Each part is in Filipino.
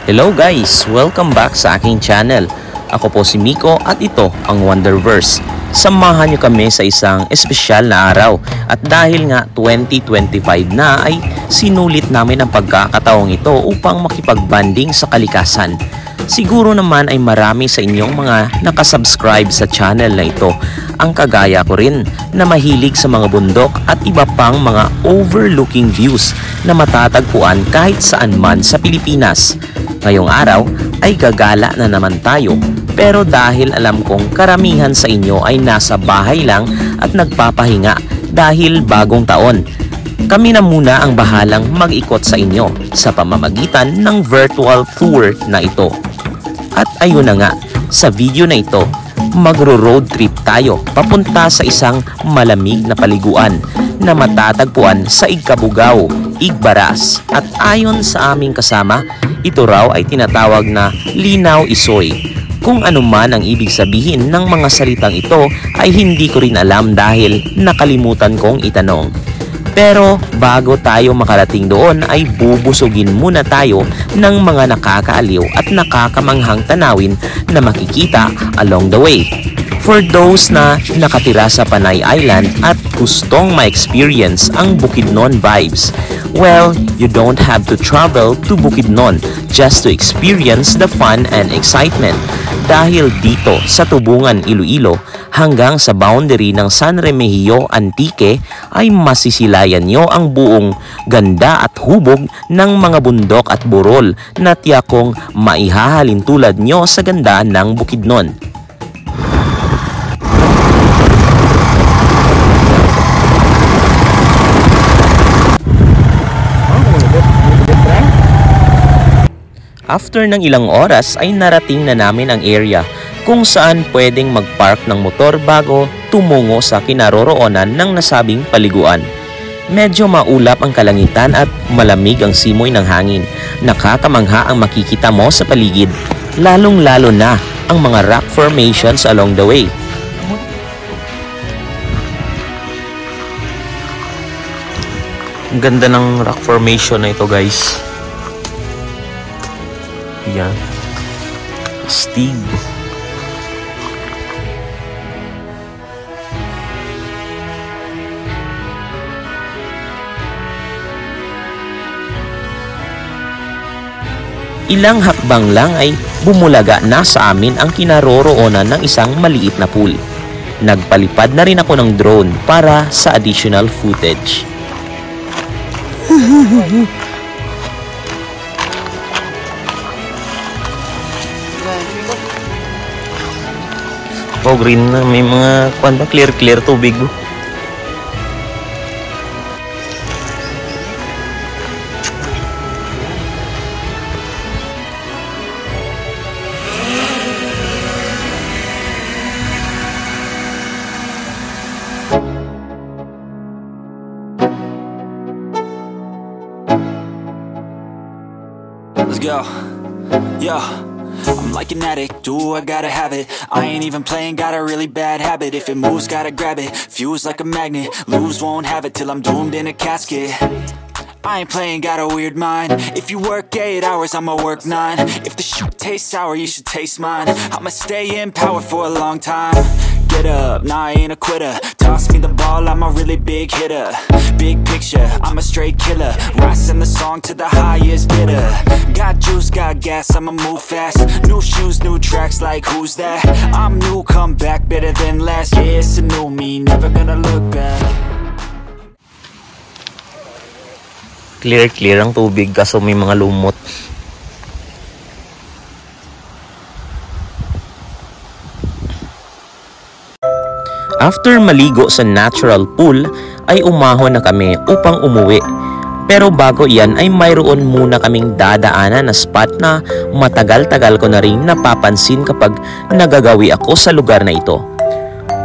Hello guys! Welcome back sa aking channel. Ako po si Miko at ito ang Wonderverse. Samahan niyo kami sa isang espesyal na araw at dahil nga 2025 na ay sinulit namin ang pagkakataong ito upang makipagbanding sa kalikasan. Siguro naman ay marami sa inyong mga nakasubscribe sa channel na ito ang kagaya ko rin na mahilig sa mga bundok at iba pang mga overlooking views na matatagpuan kahit saan man sa Pilipinas. Ngayong araw ay gagala na naman tayo pero dahil alam kong karamihan sa inyo ay nasa bahay lang at nagpapahinga dahil bagong taon, kami na muna ang bahalang mag-ikot sa inyo sa pamamagitan ng virtual tour na ito. At ayun na nga, sa video na ito, magro-road trip tayo papunta sa isang malamig na paliguan na matatagpuan sa Igkabugao, Igbaras. At ayon sa aming kasama, ito raw ay tinatawag na Linaw Isoy. Kung ano man ang ibig sabihin ng mga salitang ito ay hindi ko rin alam dahil nakalimutan kong itanong. Pero bago tayo makarating doon ay bubusugin muna tayo ng mga nakakaaliw at nakakamanghang tanawin na makikita along the way. For those na nakatira sa Panay Island at gustong ma-experience ang Bukidnon vibes, well, you don't have to travel to Bukidnon just to experience the fun and excitement. Dahil dito sa Tubungan, Iloilo hanggang sa boundary ng San Remigio Antique ay masisilayan nyo ang buong ganda at hubog ng mga bundok at burol na tiyakong maihahalin tulad nyo sa ganda ng Bukidnon. After ng ilang oras ay narating na namin ang area kung saan pwedeng mag-park ng motor bago tumungo sa kinaroroonan ng nasabing paliguan. Medyo maulap ang kalangitan at malamig ang simoy ng hangin. Nakakamangha ang makikita mo sa paligid, lalong-lalo na ang mga rock formations along the way. Ang ganda ng rock formation na ito, guys. Yan. Stig. Ilang hakbang lang ay bumulaga na sa amin ang kinaroroonan ng isang maliit na pool. Nagpalipad na rin ako ng drone para sa additional footage. Oh, green na. May mga clear tubig. Let's go. Yeah. I'm like an addict, do I gotta have it. I ain't even playing, got a really bad habit. If it moves, gotta grab it, fuse like a magnet. Lose, won't have it till I'm doomed in a casket. I ain't playing, got a weird mind. If you work 8 hours, I'ma work 9. If the shit tastes sour, you should taste mine. I'ma stay in power for a long time. Get up, nah, I ain't a quitter. Toss me the ball, I'm a really big hitter. Big picture, I'm a straight killer. Rising the song to the highest bidder. Got juice, got gas, I'ma move fast. New shoes, new tracks, like who's that? I'm new, come back, better than last. Yeah, it's a new me, never gonna look back. Clear ang tubig kaso may mga lumot. After maligo sa natural pool ay umahon na kami upang umuwi. Pero bago iyan ay mayroon muna kaming dadaanan na spot na matagal-tagal ko na rin napapansin kapag nagagawi ako sa lugar na ito.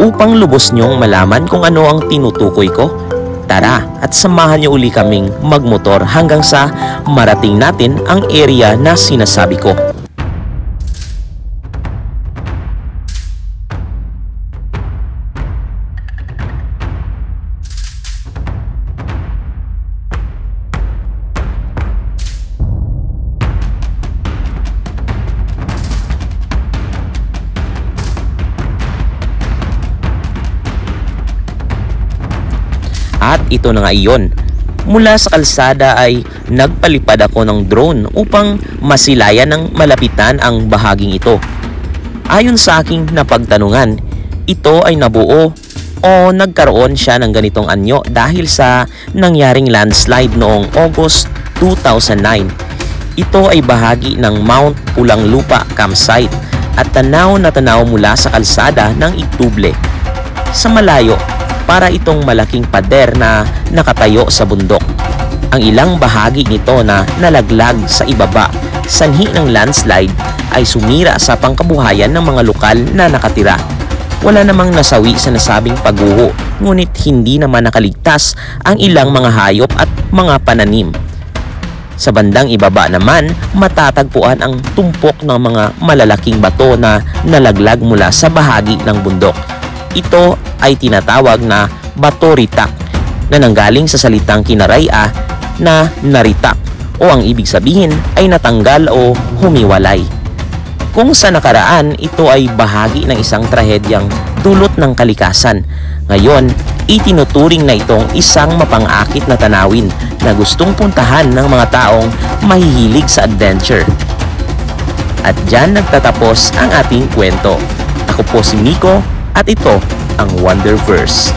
Upang lubos nyong malaman kung ano ang tinutukoy ko, tara at samahan niyo uli kaming magmotor hanggang sa marating natin ang area na sinasabi ko. At ito na nga iyon. Mula sa kalsada ay nagpalipad ako ng drone upang masilayan ng malapitan ang bahaging ito. Ayon sa aking napagtanungan, ito ay nabuo o nagkaroon siya ng ganitong anyo dahil sa nangyaring landslide noong August 2009. Ito ay bahagi ng Mount Pulang Lupa campsite at tanaw na tanaw mula sa kalsada ng Ituble. Sa malayo, para itong malaking pader na nakatayo sa bundok. Ang ilang bahagi nito na nalaglag sa ibaba, sanhi ng landslide, ay sumira sa pangkabuhayan ng mga lokal na nakatira. Wala namang nasawi sa nasabing pagguho, ngunit hindi naman nakaligtas ang ilang mga hayop at mga pananim. Sa bandang ibaba naman, matatagpuan ang tumpok ng mga malalaking bato na nalaglag mula sa bahagi ng bundok. Ito ay tinatawag na bato ritak na nanggaling sa salitang kinaraya na naritak o ang ibig sabihin ay natanggal o humiwalay. Kung sa nakaraan, ito ay bahagi ng isang trahedyang dulot ng kalikasan. Ngayon, itinuturing na itong isang mapang-akit na tanawin na gustong puntahan ng mga taong mahihilig sa adventure. At dyan nagtatapos ang ating kwento. Ako po si Miko at ito ang Wonderverse.